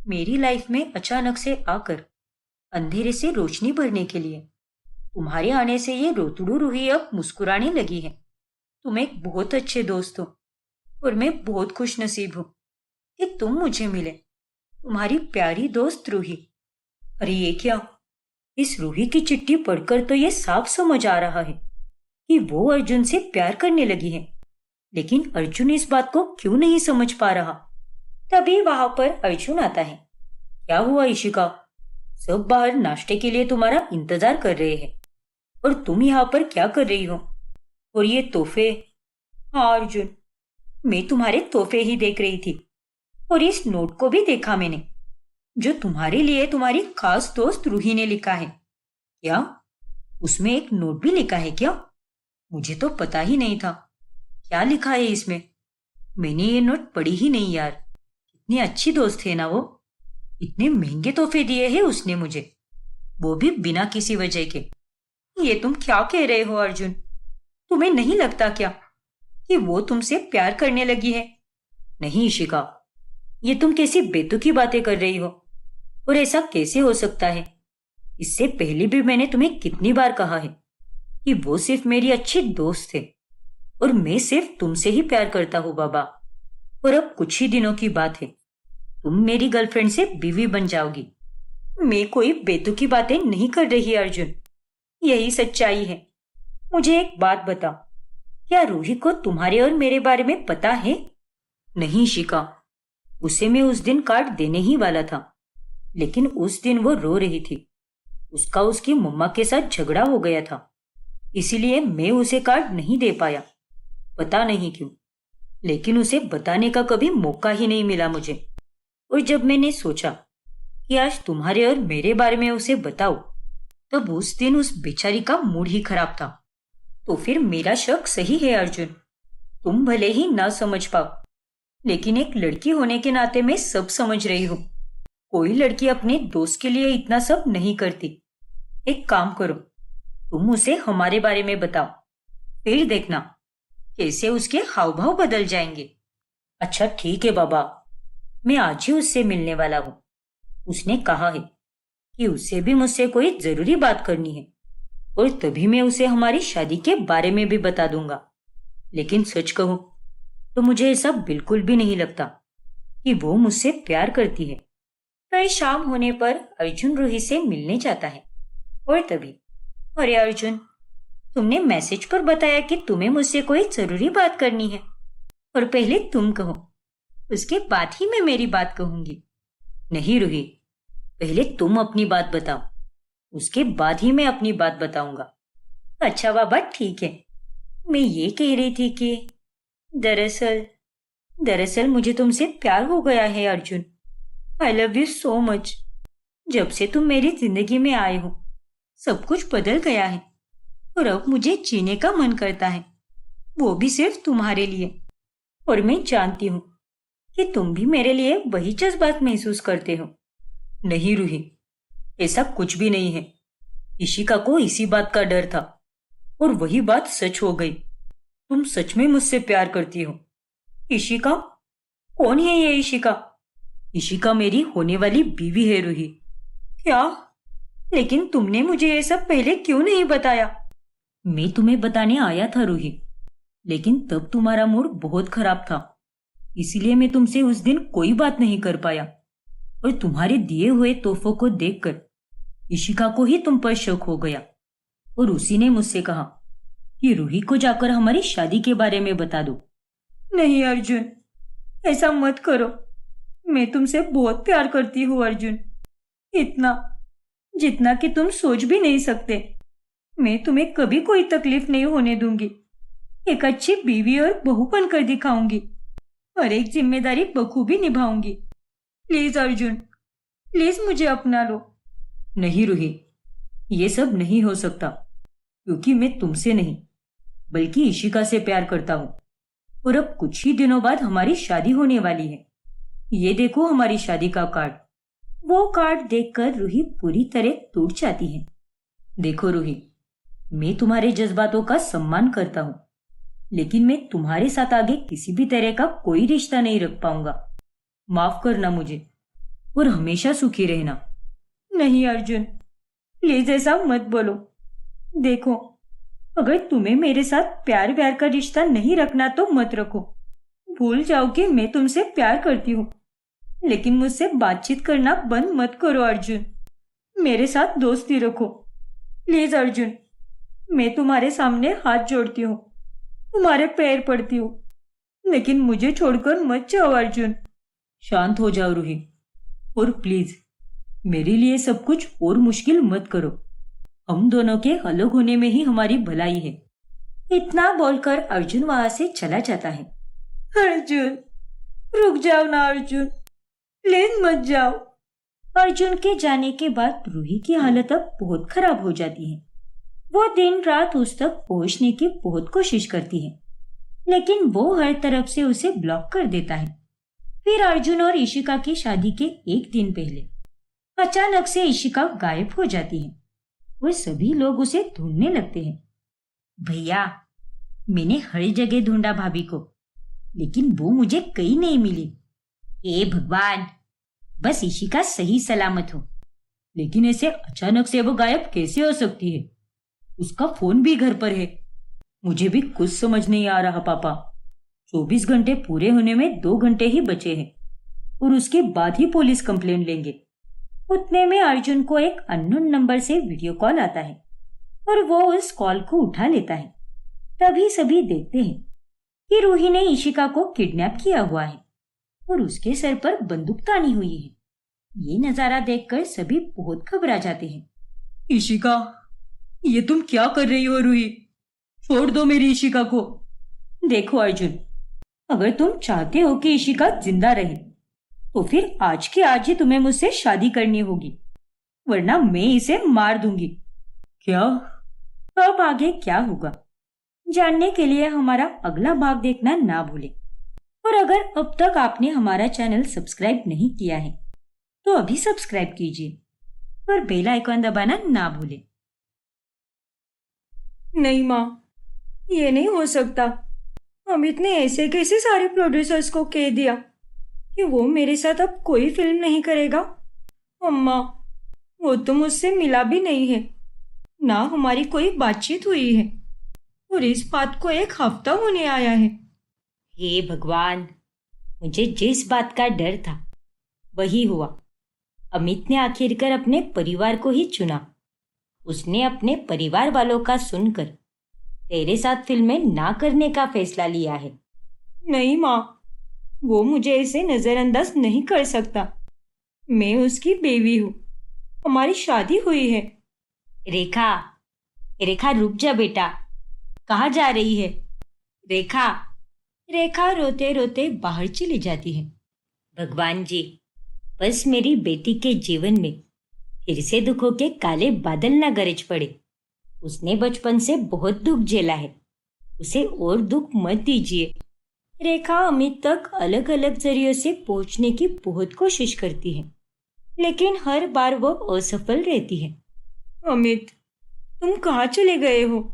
Speaker 2: मेरी लाइफ में अचानक से आकर अंधेरे से रोशनी भरने के लिए। तुम्हारे आने से ये रोतड़ू रूही अब मुस्कुराने लगी है। तुम एक बहुत अच्छे दोस्त हो और मैं बहुत खुश नसीब हूँ कि तुम मुझे मिले, तुम्हारी प्यारी दोस्त रूही। अरे ये क्या? इस रूही की चिट्ठी पढ़कर तो ये साफ समझ आ रहा है कि वो अर्जुन से प्यार करने लगी है, लेकिन अर्जुन इस बात को क्यों नहीं समझ पा रहा? तभी वहां पर अर्जुन आता है। क्या हुआ इशिका? सब बाहर नाश्ते के लिए तुम्हारा इंतजार कर रहे हैं और तुम यहाँ पर क्या कर रही हो? और ये तोहफे? हाँ अर्जुन, मैं तुम्हारे तोहफे ही देख रही थी और इस नोट को भी देखा मैंने, जो तुम्हारे लिए तुम्हारी खास दोस्त रूही ने लिखा है। क्या उसमें एक नोट भी लिखा है क्या? मुझे तो पता ही नहीं था। क्या लिखा है इसमें? मैंने ये नोट पढ़ी ही नहीं यार। कितनी अच्छी दोस्त है ना वो। इतने महंगे तोहफे दिए हैं उसने मुझे, वो भी बिना किसी वजह के। ये तुम क्या कह रहे हो अर्जुन? तुम्हें नहीं लगता क्या कि वो तुमसे प्यार करने लगी है? नहीं इशिका, ये तुम कैसी बेतुकी बातें कर रही हो? और ऐसा कैसे हो सकता है? इससे पहले भी मैंने तुम्हें कितनी बार कहा है कि वो सिर्फ मेरी अच्छी दोस्त है और मैं सिर्फ तुमसे ही प्यार करता हूँ बाबा। और अब कुछ ही दिनों की बात है, तुम मेरी गर्लफ्रेंड से बीवी बन जाओगी। मैं कोई बेतुकी बातें नहीं कर रही अर्जुन, यही सच्चाई है। मुझे एक बात बता, क्या रूही को तुम्हारे और मेरे बारे में पता है? नहीं शिका, उसे मैं उस दिन कार्ड देने ही वाला था, लेकिन उस दिन वो रो रही थी। उसका उसकी मम्मा के साथ झगड़ा हो गया था, इसीलिए मैं उसे कार्ड नहीं दे पाया। पता नहीं क्यों, लेकिन उसे बताने का कभी मौका ही नहीं मिला मुझे। और जब मैंने सोचा कि आज तुम्हारे और मेरे बारे में उसे बताओ, तब उस दिन उस बेचारी का मूड ही खराब था। तो फिर मेरा शक सही है अर्जुन। तुम भले ही ना समझ पाओ, लेकिन एक लड़की होने के नाते मैं सब समझ रही हूँ। कोई लड़की अपने दोस्त के लिए इतना सब नहीं करती। एक काम करो, तुम उसे हमारे बारे में बताओ, फिर देखना कैसे उसके हाव भाव बदल जाएंगे। अच्छा ठीक है बाबा, मैं आज ही उससे मिलने वाला हूँ। उसने कहा है कि उससे भी मुझसे कोई जरूरी बात करनी है और तभी मैं उसे हमारी शादी के बारे में भी बता दूंगा। लेकिन सच कहूं तो मुझे ऐसा बिल्कुल भी नहीं लगता कि वो मुझसे प्यार करती है। कल शाम होने पर अर्जुन रूही से मिलने जाता है और तभी, अरे अर्जुन, तुमने मैसेज पर बताया कि तुम्हें मुझसे कोई जरूरी बात करनी है और पहले तुम कहो, उसके बाद ही मैं मेरी बात कहूंगी। नहीं रूही, पहले तुम अपनी बात बताओ, उसके बाद ही मैं अपनी बात बताऊंगा। अच्छा बाबा ठीक है, मैं ये कह रही थी कि दरअसल मुझे तुमसे प्यार हो गया है Arjun. I love you so much. जब से तुम मेरी जिंदगी में आए हो सब कुछ बदल गया है और अब मुझे जीने का मन करता है, वो भी सिर्फ तुम्हारे लिए। और मैं जानती हूँ कि तुम भी मेरे लिए वही जज्बात महसूस करते हो। नहीं रूही, ऐसा कुछ भी नहीं है। इशिका को इसी बात का डर था और वही बात सच हो गई। तुम सच में मुझसे प्यार करती हो। इशिका? कौन है ये इशिका? इशिका मेरी होने वाली बीवी है रूही। क्या? लेकिन तुमने मुझे ये सब पहले क्यों नहीं बताया? मैं तुम्हें बताने आया था रूही, लेकिन तब तुम्हारा मूड बहुत खराब था, इसलिए मैं तुमसे उस दिन कोई बात नहीं कर पाया और तुम्हारे दिए हुए तोहफों को देखकर इशिका को ही तुम पर शक हो गया और उसी ने मुझसे कहा कि रूही को जाकर हमारी शादी के बारे में बता दो। नहीं अर्जुन, ऐसा मत करो। मैं तुमसे बहुत प्यार करती हूँ अर्जुन, इतना जितना कि तुम सोच भी नहीं सकते। मैं तुम्हें कभी कोई तकलीफ नहीं होने दूंगी। एक अच्छी बीवी और बहू बनकर दिखाऊंगी और एक जिम्मेदारी बखूबी निभाऊंगी। प्लीज अर्जुन, प्लीज मुझे अपना लो। नहीं रूही, ये सब नहीं हो सकता, क्योंकि मैं तुमसे नहीं बल्कि इशिका से प्यार करता हूँ और अब कुछ ही दिनों बाद हमारी शादी होने वाली है। ये देखो हमारी शादी का कार्ड। वो कार्ड देखकर रूही पूरी तरह टूट जाती है। देखो रूही, मैं तुम्हारे जज्बातों का सम्मान करता हूँ, लेकिन मैं तुम्हारे साथ आगे किसी भी तरह का कोई रिश्ता नहीं रख पाऊंगा। माफ करना मुझे और हमेशा सुखी रहना। नहीं अर्जुन, प्लीज ऐसा मत बोलो। देखो, अगर तुम्हें मेरे साथ प्यार व्यार का रिश्ता नहीं रखना तो मत रखो। भूल जाओ कि मैं तुमसे प्यार करती हूँ, लेकिन मुझसे बातचीत करना बंद मत करो अर्जुन। मेरे साथ दोस्ती रखो प्लीज अर्जुन। मैं तुम्हारे सामने हाथ जोड़ती हूँ, तुम्हारे पैर पड़ती हूँ, लेकिन मुझे छोड़कर मत जाओ अर्जुन। शांत हो जाओ रूही और प्लीज मेरे लिए सब कुछ और मुश्किल मत करो। हम दोनों के अलग होने में ही हमारी भलाई है। इतना बोलकर अर्जुन वहां से चला जाता है। अर्जुन, रुक जाओ ना अर्जुन, प्लीज मत जाओ। अर्जुन के जाने के बाद रूही की हालत अब बहुत खराब हो जाती है। वो दिन रात उस तक पहुंचने की बहुत कोशिश करती है, लेकिन वो हर तरफ से उसे ब्लॉक कर देता है। फिर अर्जुन और इशिका की शादी के एक दिन पहले अचानक से इशिका गायब हो जाती है और सभी लोग उसे ढूंढने लगते हैं। भैया, मैंने हर जगह ढूंढा भाभी को, लेकिन वो मुझे कहीं नहीं मिली। हे भगवान, बस इशिका सही सलामत हो। लेकिन ऐसे अचानक से वो गायब कैसे हो सकती है? उसका फोन भी घर पर है। मुझे भी कुछ समझ नहीं आ रहा पापा। 24 घंटे पूरे होने में 2 घंटे ही बचे हैं और उसके बाद ही पुलिस कंप्लेंट लेंगे। उतने में अर्जुन को एक अननोन नंबर से वीडियो कॉल आता है और वो उस कॉल को उठा लेता है। तभी सभी देखते हैं कि रूही ने इशिका को किडनैप किया हुआ है और उसके सर पर बंदूक तानी हुई है। ये नजारा देखकर सभी बहुत घबरा जाते हैं। इशिका, ये तुम क्या कर रही हो रूही? छोड़ दो मेरी इशिका को। देखो अर्जुन, अगर तुम चाहते हो कि इशिका जिंदा रहे तो फिर आज के आज ही तुम्हें मुझसे शादी करनी होगी, वरना मैं इसे मार दूंगी। क्या? अब आगे क्या होगा जानने के लिए हमारा अगला भाग देखना ना भूलें। और अगर अब तक आपने हमारा चैनल सब्सक्राइब नहीं किया है तो अभी सब्सक्राइब कीजिए और बेल आइकॉन दबाना ना भूलें।
Speaker 3: नहीं माँ, ये नहीं हो सकता। अमित ने ऐसे कैसे सारे प्रोड्यूसर्स को कह दिया कि वो मेरे साथ अब कोई फिल्म नहीं करेगा। अम्मा, वो तो मुझसे मिला भी नहीं है, ना हमारी कोई बातचीत हुई है, और इस बात को 1 हफ्ता होने आया है।
Speaker 1: हे भगवान, मुझे जिस बात का डर था वही हुआ। अमित ने आखिरकार अपने परिवार को ही चुना। उसने अपने परिवार वालों का सुनकर तेरे साथ फिल्में ना करने का फैसला लिया है।
Speaker 3: नहीं माँ, वो मुझे ऐसे नजरअंदाज नहीं कर सकता। मैं उसकी बेबी हूँ, हमारी शादी हुई है।
Speaker 1: रेखा, रेखा रुक जा बेटा, कहाँ जा रही है? रेखा। रेखा रोते रोते बाहर चली जाती है। भगवान जी, बस मेरी बेटी के जीवन में फिर से दुखों के काले बादल न गरज पड़े। उसने बचपन से बहुत दुख झेला है, उसे और दुख मत दीजिए। रेखा अमित तक अलग अलग जरियों से पहुंचने की बहुत कोशिश करती है, लेकिन हर बार वो असफल रहती है।
Speaker 3: अमित, तुम कहाँ चले गए हो?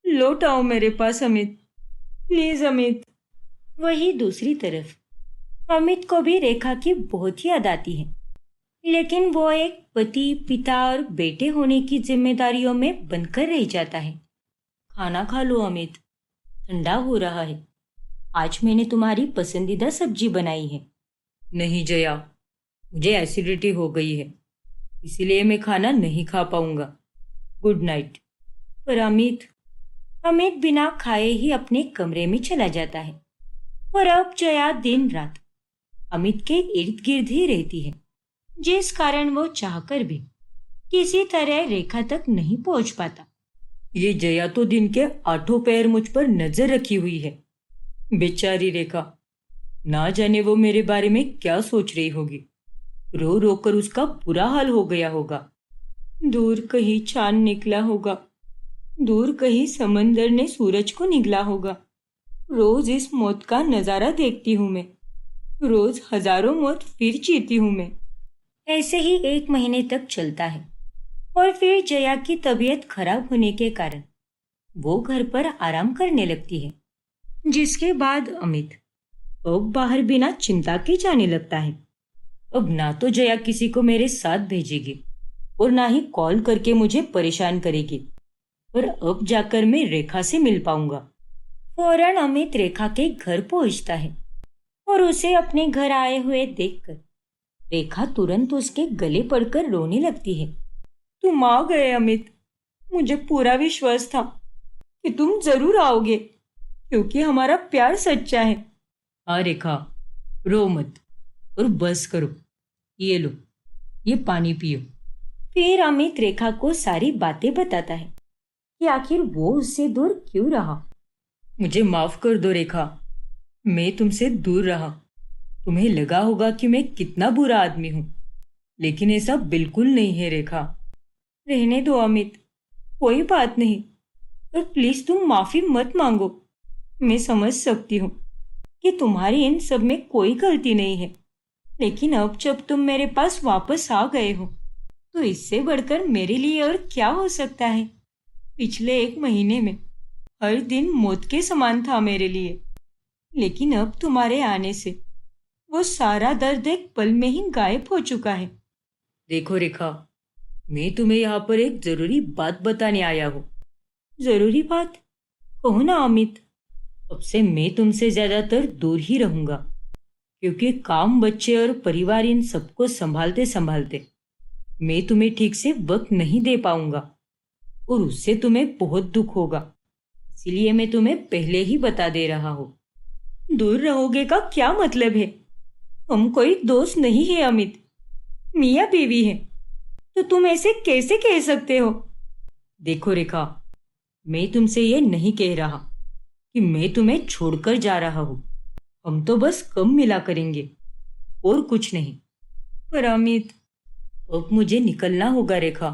Speaker 3: लौट आओ मेरे पास अमित, प्लीज अमित।
Speaker 1: वही दूसरी तरफ अमित को भी रेखा की बहुत याद आती है, लेकिन वो एक पति, पिता और बेटे होने की जिम्मेदारियों में बनकर रह जाता है। खाना खा लो अमित, ठंडा हो रहा है। आज मैंने तुम्हारी पसंदीदा सब्जी बनाई है।
Speaker 3: नहीं जया, मुझे एसिडिटी हो गई है, इसीलिए मैं खाना नहीं खा पाऊंगा। Good night.
Speaker 1: पर अमित बिना खाए ही अपने कमरे में चला जाता है। और अब जया दिन रात अमित के इर्द गिर्द ही रहती है, जिस कारण वो चाहकर भी किसी तरह रेखा तक नहीं पहुंच पाता।
Speaker 3: ये जया तो दिन के 8 पैर मुझ पर नजर रखी हुई है। बेचारी रेखा, ना जाने वो मेरे बारे में क्या सोच रही होगी। रो रो कर उसका बुरा हाल हो गया होगा। दूर कहीं चांद निकला होगा, दूर कहीं समंदर ने सूरज को निगला होगा। रोज इस मौत का नजारा देखती हूँ मैं, रोज हजारों मौत फिर जीती हूँ मैं।
Speaker 1: ऐसे ही 1 महीने तक चलता है और फिर जया की तबीयत खराब होने के कारण वो घर पर आराम करने लगती है, जिसके बाद अमित अब बाहर बिना चिंता के जाने लगता है। अब ना तो जया किसी को मेरे साथ भेजेगी और ना ही कॉल करके मुझे परेशान करेगी, और अब जाकर मैं रेखा से मिल पाऊंगा। फौरन अमित रेखा के घर पहुंचता है और उसे अपने घर आए हुए देखकर रेखा तुरंत उसके गले पड़कर रोने लगती है।
Speaker 3: तुम आ गए अमित, मुझे पूरा विश्वास था कि तुम जरूर आओगे, क्योंकि हमारा प्यार सच्चा है। हाँ रेखा, रो मत और बस करो। ये लो, ये पानी पियो।
Speaker 1: फिर अमित रेखा को सारी बातें बताता है कि आखिर वो उससे दूर क्यों रहा।
Speaker 3: मुझे माफ कर दो रेखा, मैं तुमसे दूर रहा। तुम्हें लगा होगा कि मैं कितना बुरा आदमी हूँ, लेकिन ऐसा बिल्कुल नहीं है रेखा। रहने दो अमित, कोई बात नहीं, और प्लीज तुम माफी मत मांगो। मैं समझ सकती हूँ कि तुम्हारी इन सब में कोई गलती नहीं है, लेकिन अब जब तुम मेरे पास वापस आ गए हो तो इससे बढ़कर मेरे लिए और क्या हो सकता है। पिछले 1 महीने में हर दिन मौत के समान था मेरे लिए, लेकिन अब तुम्हारे आने से वो सारा दर्द एक पल में ही गायब हो चुका है। देखो रेखा, मैं तुम्हें यहाँ पर एक जरूरी बात बताने आया हूँ। जरूरी बात? कहो ना अमित। अब से मैं तुमसे ज्यादातर दूर ही रहूंगा, क्योंकि काम, बच्चे और परिवार, इन सबको संभालते संभालते मैं तुम्हें ठीक से वक्त नहीं दे पाऊंगा, और उससे तुम्हें बहुत दुख होगा। इसीलिए मैं तुम्हें पहले ही बता दे रहा हूँ। दूर रहोगे का क्या मतलब है? हम कोई दोस्त नहीं है अमित, मियाँ बीवी है, तो तुम ऐसे कैसे कह सकते हो? देखो रेखा, मैं तुमसे ये नहीं कह रहा कि मैं तुम्हें छोड़कर जा रहा हूँ। हम तो बस कम मिला करेंगे और कुछ नहीं। पर अमित, अब मुझे निकलना होगा रेखा।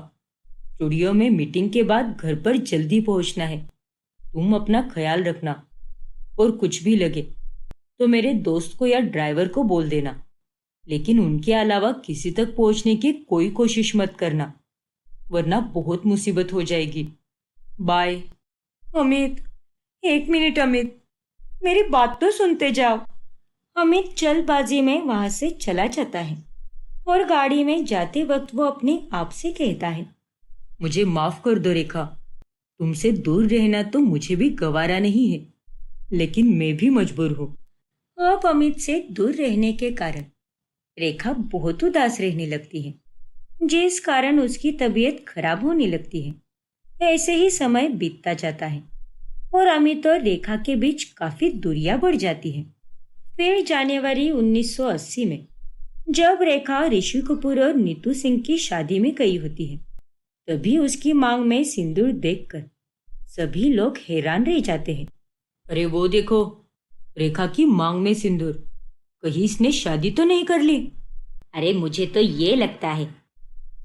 Speaker 3: स्टूडियो में मीटिंग के बाद घर पर जल्दी पहुंचना है। तुम अपना ख्याल रखना, और कुछ भी लगे तो मेरे दोस्त को या ड्राइवर को बोल देना। लेकिन उनके अलावा किसी तक पहुंचने की कोई कोशिश मत करना, वरना बहुत मुसीबत हो जाएगी। बाय।
Speaker 2: अमित, 1 मिनट अमित, मेरी बात तो सुनते जाओ। अमित जल्दबाजी में वहां से चला जाता है और गाड़ी में जाते वक्त वो अपने आप से कहता है,
Speaker 3: मुझे माफ कर दो रेखा, तुमसे दूर रहना तो मुझे भी गवारा नहीं है, लेकिन मैं भी मजबूर हूँ।
Speaker 2: अब अमित से दूर रहने के कारण रेखा बहुत उदास रहने लगती है, जिस कारण उसकी तबीयत खराब होने लगती है। ऐसे ही समय बीतता जाता है और अमित और रेखा के बीच काफी दूरियां बढ़ जाती है। फिर जनवरी 1980 में जब रेखा ऋषि कपूर और नीतू सिंह की शादी में गई होती है, तभी उसकी मांग में सिंदूर देखकर सभी लोग हैरान रह जाते हैं।
Speaker 3: अरे वो देखो, रेखा की मांग में सिंदूर, कहीं इसने शादी तो नहीं कर ली?
Speaker 1: अरे मुझे तो ये लगता है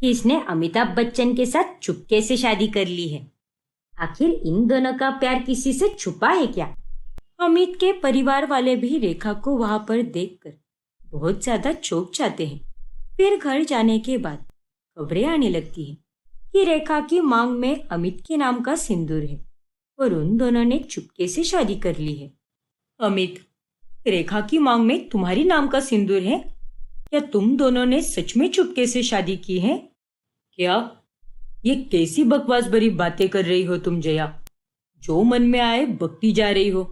Speaker 1: कि इसने अमिताभ बच्चन के साथ चुपके से शादी कर ली है। आखिर इन दोनों का प्यार किसी से छुपा है क्या?
Speaker 2: अमित के परिवार वाले भी रेखा को वहां पर देखकर बहुत ज्यादा चौंक जाते हैं। फिर घर जाने के बाद खबरें आने लगती हैं कि रेखा की मांग में अमित के नाम का सिंदूर है और उन दोनों ने चुपके से शादी कर ली है।
Speaker 3: अमित, रेखा की मांग में तुम्हारी नाम का सिंदूर है? क्या तुम दोनों ने सच में चुपके से शादी की है? क्या ये कैसी बकवास भरी बातें कर रही हो तुम जया? जो मन में आए बकती जा रही हो।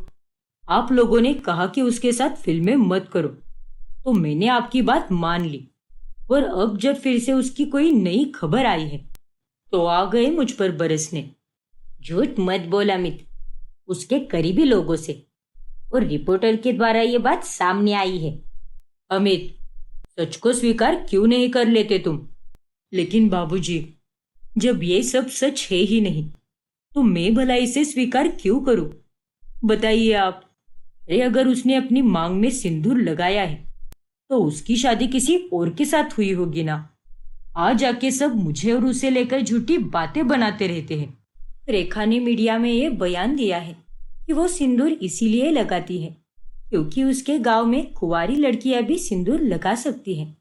Speaker 3: आप लोगों ने कहा कि उसके साथ फिल्में मत करो, तो मैंने आपकी बात मान ली, और अब जब फिर से उसकी कोई नई खबर आई है तो आ गए मुझ पर बरसने।
Speaker 1: झूठ मत बोल अमित, उसके करीबी लोगों से और रिपोर्टर के द्वारा ये बात सामने आई है।
Speaker 3: अमित, सच को स्वीकार क्यों नहीं कर लेते तुम? लेकिन बाबूजी, जब ये सब सच है ही नहीं तो मैं भला इसे स्वीकार क्यों करूं? बताइए आप। अरे अगर उसने अपनी मांग में सिंदूर लगाया है तो उसकी शादी किसी और के साथ हुई होगी ना। आज जाके सब मुझे और उसे लेकर झूठी बातें बनाते रहते हैं।
Speaker 2: रेखा ने मीडिया में ये बयान दिया है कि वो सिंदूर इसीलिए लगाती है क्योंकि उसके गांव में कुंवारी लड़कियां भी सिंदूर लगा सकती हैं।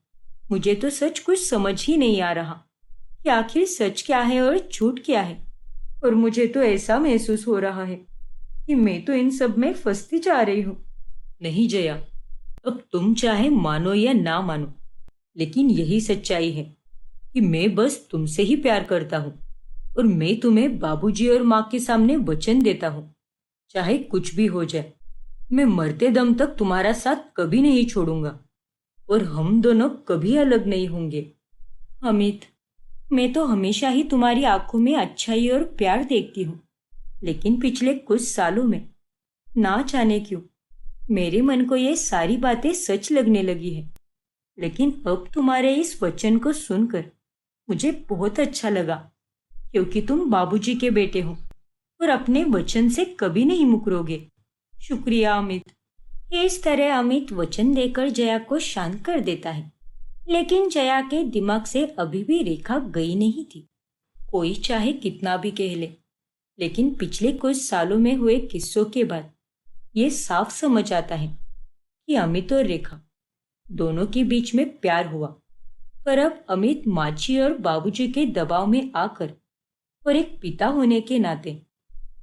Speaker 2: मुझे तो सच कुछ समझ ही नहीं आ रहा कि आखिर सच क्या है और झूठ क्या है, और मुझे तो ऐसा महसूस हो रहा है कि मैं तो इन सब में फंसती जा रही हूँ।
Speaker 3: नहीं जया, अब तुम चाहे मानो या ना मानो, लेकिन यही सच्चाई है कि मैं बस तुमसे ही प्यार करता हूँ, और मैं तुम्हें बाबूजी और माँ के सामने वचन देता हूँ, चाहे कुछ भी हो जाए, मैं मरते दम तक तुम्हारा साथ कभी नहीं छोड़ूंगा और हम दोनों कभी अलग नहीं होंगे।
Speaker 2: अमित, मैं तो हमेशा ही तुम्हारी आंखों में अच्छाई और प्यार देखती हूँ, लेकिन पिछले कुछ सालों में ना जाने क्यों मेरे मन को ये सारी बातें सच लगने लगी है। लेकिन अब तुम्हारे इस वचन को सुनकर मुझे बहुत अच्छा लगा, क्योंकि तुम बाबूजी के बेटे हो और अपने वचन से कभी नहीं मुकरोगे। शुक्रिया अमित। इस तरह अमित वचन देकर जया को शांत कर देता है, लेकिन जया के दिमाग से अभी भी रेखा गई नहीं थी। कोई चाहे कितना भी कह ले, लेकिन पिछले कुछ सालों में हुए किस्सों के बाद ये साफ समझ आता है कि अमित और रेखा दोनों के बीच में प्यार हुआ, पर अब अमित माची और बाबूजी के दबाव में आकर और एक पिता होने के नाते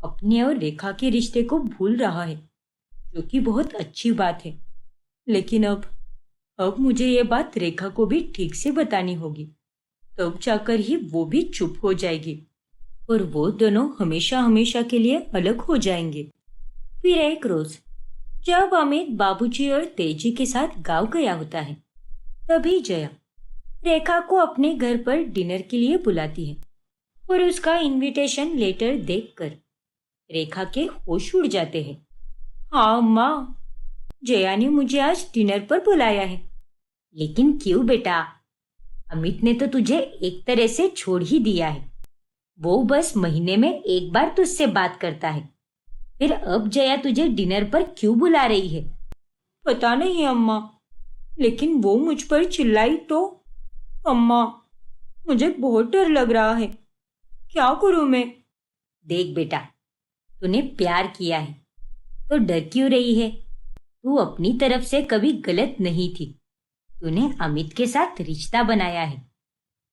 Speaker 2: अपने और रेखा के रिश्ते को भूल रहा है, जो कि बहुत अच्छी बात है। लेकिन अब मुझे ये बात रेखा को भी ठीक से बतानी होगी, तब जाकर ही वो भी चुप हो जाएगी और वो दोनों हमेशा हमेशा के लिए अलग हो जाएंगे। फिर एक रोज जब अमित बाबूजी और तेजी के साथ गांव गया होता है, तभी जया रेखा को अपने घर पर डिनर के लिए बुलाती है और उसका इनविटेशन लेटर देखकर रेखा के होश उड़ जाते हैं। हाँ माँ, जया ने मुझे आज डिनर पर बुलाया है।
Speaker 1: लेकिन क्यों बेटा? अमित ने तो तुझे एक तरह से छोड़ ही दिया है। वो बस महीने में एक बार तुझसे बात करता है, फिर अब जया तुझे डिनर पर क्यों बुला रही है?
Speaker 2: पता नहीं अम्मा, लेकिन वो मुझ पर चिल्लाई तो। अम्मा, मुझे बहुत डर लग रहा है, क्या करूं मैं?
Speaker 1: देख बेटा, तूने प्यार किया है तो डर क्यों रही है? तू अपनी तरफ से कभी गलत नहीं थी, तूने अमित के साथ रिश्ता बनाया है,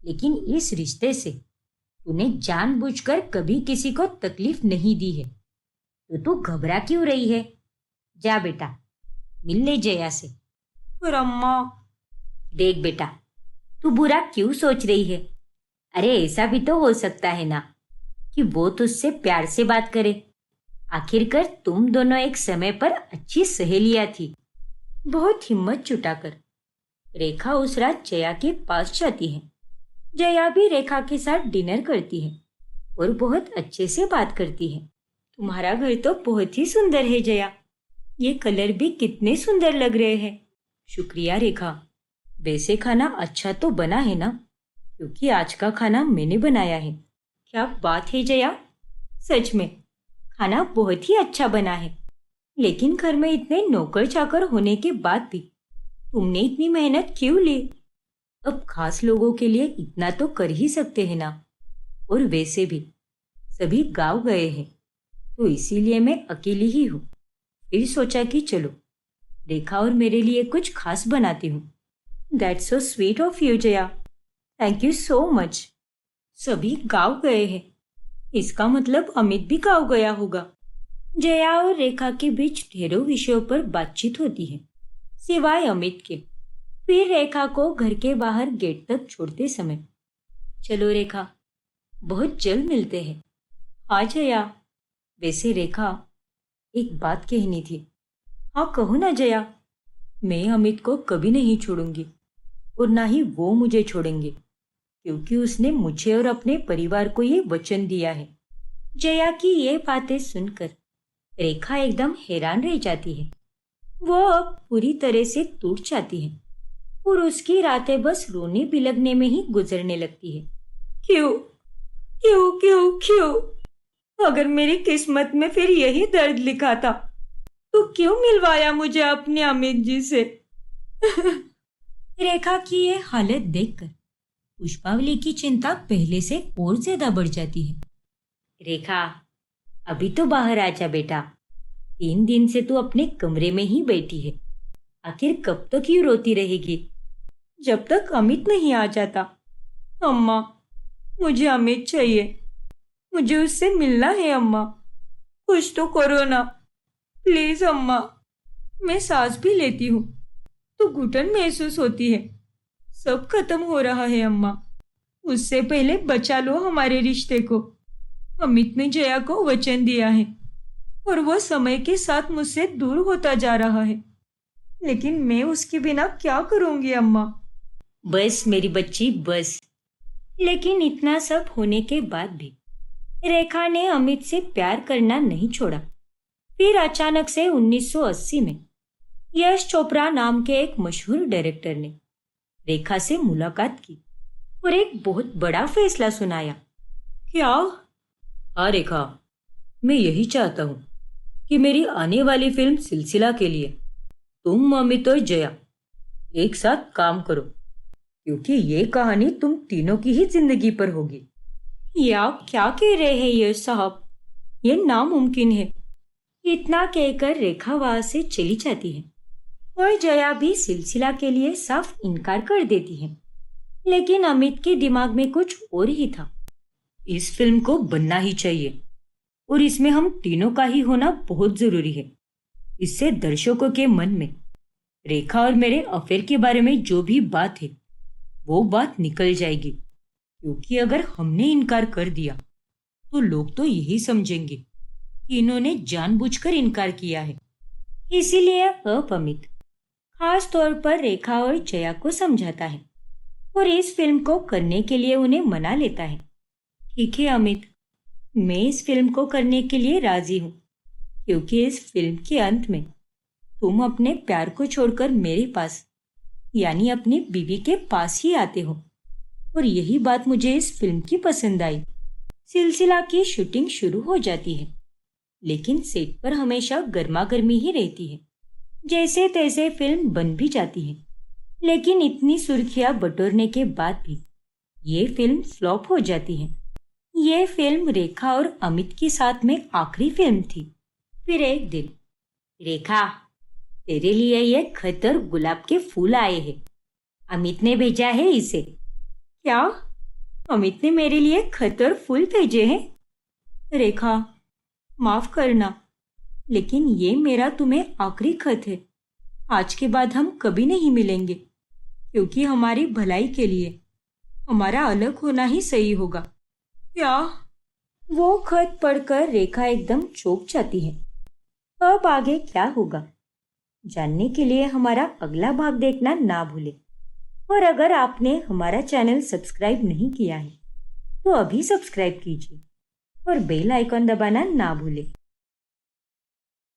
Speaker 1: लेकिन इस रिश्ते से तूने जानबूझकर कभी किसी को तकलीफ नहीं दी है। तो तू घबरा क्यों रही है? जा बेटा, मिल ले जया से।
Speaker 3: पर अम्मा।
Speaker 1: देख बेटा, तू बुरा क्यों सोच रही है? अरे ऐसा भी तो हो सकता है ना कि वो तुझसे प्यार से बात करे। आखिरकार तुम दोनों एक समय पर अच्छी सहेलियां थी। बहुत हिम्मत जुटाकर रेखा उस रात जया के पास जाती है। जया भी रेखा के साथ डिनर करती है और बहुत अच्छे से बात करती है। तुम्हारा घर तो बहुत ही सुंदर है जया, ये कलर भी कितने सुंदर लग रहे हैं।
Speaker 3: शुक्रिया रेखा, वैसे खाना अच्छा तो बना है ना? क्योंकि आज का खाना मैंने बनाया है।
Speaker 1: क्या बात है जया, सच में खाना बहुत ही अच्छा बना है। लेकिन घर में इतने नौकर चाकर होने के बाद भी तुमने इतनी मेहनत क्यों ली?
Speaker 3: अब खास लोगों के लिए इतना तो कर ही सकते हैं ना। और वैसे भी सभी गांव गए हैं, तो इसीलिए मैं अकेली ही हूँ। फिर सोचा कि चलो रेखा और मेरे लिए कुछ खास बनाती हूँ।
Speaker 1: That's so sweet of you Jaya, thank you so much.
Speaker 3: सभी गांव गए हैं, इसका मतलब अमित भी गांव गया होगा।
Speaker 1: जया और रेखा के बीच ढेरों विषयों पर बातचीत होती है, सिवाय अमित के। फिर रेखा को घर के बाहर गेट तक छोड़ते समय, चलो रेखा, बहुत जल्द मिलते हैं।
Speaker 3: हाँ जया, वैसे रेखा एक बात कहनी थी।
Speaker 1: हाँ कहो ना जया।
Speaker 3: मैं अमित को कभी नहीं छोड़ूंगी और ना ही वो मुझे छोड़ेंगे, क्योंकि उसने मुझे और अपने परिवार को ये वचन दिया है।
Speaker 1: जया की ये बातें सुनकर रेखा एकदम हैरान रह जाती है। वो अब पूरी तरह से टूट जाती है और उसकी रातें बस रोने बिलखने में ही गुजरने लगती है।
Speaker 3: क्यों क्यों क्यों क्यों? अगर मेरी किस्मत में फिर यही दर्द लिखा था तो क्यों मिलवाया मुझे अपने अमित जी से?
Speaker 1: रेखा की ये हालत देखकर पुष्पावली की चिंता पहले से और ज्यादा बढ़ जाती है। रेखा, अभी तो बाहर आ जा बेटा। 3 दिन से तू अपने कमरे में ही बैठी है। आखिर कब तक यूं रोती रहेगी?
Speaker 3: जब तक अमित नहीं आ जाता। अम्मा, मुझे अमित चाहिए, मुझे उससे मिलना है। अम्मा, कुछ तो करो ना प्लीज। अम्मा, मैं सांस भी लेती हूँ तो घुटन महसूस होती है। सब खत्म हो रहा है अम्मा, उससे पहले बचा लो हमारे रिश्ते को। अमित ने जया को वचन दिया है और वो समय के साथ मुझसे दूर होता जा रहा है, लेकिन मैं उसके बिना क्या करूंगी अम्मा?
Speaker 1: बस मेरी बच्ची बस। लेकिन इतना सब होने के बाद भी रेखा ने अमित से प्यार करना नहीं छोड़ा। फिर अचानक से 1980 में यश चोपड़ा नाम के एक मशहूर डायरेक्टर ने रेखा से मुलाकात की और एक बहुत बड़ा फैसला सुनाया।
Speaker 3: क्या? हाँ रेखा, मैं यही चाहता हूँ कि मेरी आने वाली फिल्म सिलसिला के लिए तुम, अमित और जया एक साथ काम करो, क्योंकि ये कहानी तुम तीनों की ही जिंदगी पर होगी।
Speaker 1: ये आप क्या कह रहे हैं यश साहब? ये नामुमकिन है। इतना कहकर रेखा वहां से चली जाती है और जया भी सिलसिला के लिए साफ इनकार कर देती है। लेकिन अमित के दिमाग में कुछ और ही था।
Speaker 3: इस फिल्म को बनना ही चाहिए और इसमें हम तीनों का ही होना बहुत जरूरी है। इससे दर्शकों के मन में रेखा और मेरे अफेयर के बारे में जो भी बात है वो बात निकल जाएगी, क्योंकि अगर हमने इनकार कर दिया तो लोग तो यही समझेंगे कि इन्होंने जानबूझकर इनकार किया है।
Speaker 1: इसीलिए अब अमित खास तौर पर रेखा और जया को समझाता है और इस फिल्म को करने के लिए उन्हें मना लेता है। ठीक है अमित, मैं इस फिल्म को करने के लिए राजी हूँ, क्योंकि इस फिल्म के अंत में तुम अपने प्यार को छोड़कर मेरे पास, यानी अपनी बीवी के पास ही आते हो, और यही बात मुझे इस फिल्म की पसंद आई। सिलसिला की शूटिंग शुरू हो जाती है, लेकिन सेट पर हमेशा गर्मा गर्मी ही रहती है। जैसे तैसे फिल्म बन भी जाती है, लेकिन इतनी सुर्खियां बटोरने के बाद भी ये फिल्म फ्लॉप हो जाती है। ये फिल्म रेखा और अमित के साथ में आखिरी फिल्म थी। फिर एक दिन, रेखा, तेरे लिए ये खत और गुलाब के फूल आए हैं। अमित ने भेजा है इसे।
Speaker 2: क्या? अमित ने मेरे लिए खत और फूल भेजे हैं? रेखा, माफ करना, लेकिन ये मेरा तुम्हें आखिरी खत है। आज के बाद हम कभी नहीं मिलेंगे, क्योंकि हमारी भलाई के लिए हमारा अलग होना ही सही होगा। क्या? वो खत पढ़कर रेखा एकदम चौंक जाती है। अब आगे क्या होगा जानने के लिए हमारा अगला भाग देखना ना भूलें। और अगर आपने हमारा चैनल सब्सक्राइब नहीं किया है तो अभी सब्सक्राइब कीजिए और बेल आइकॉन दबाना ना भूलें।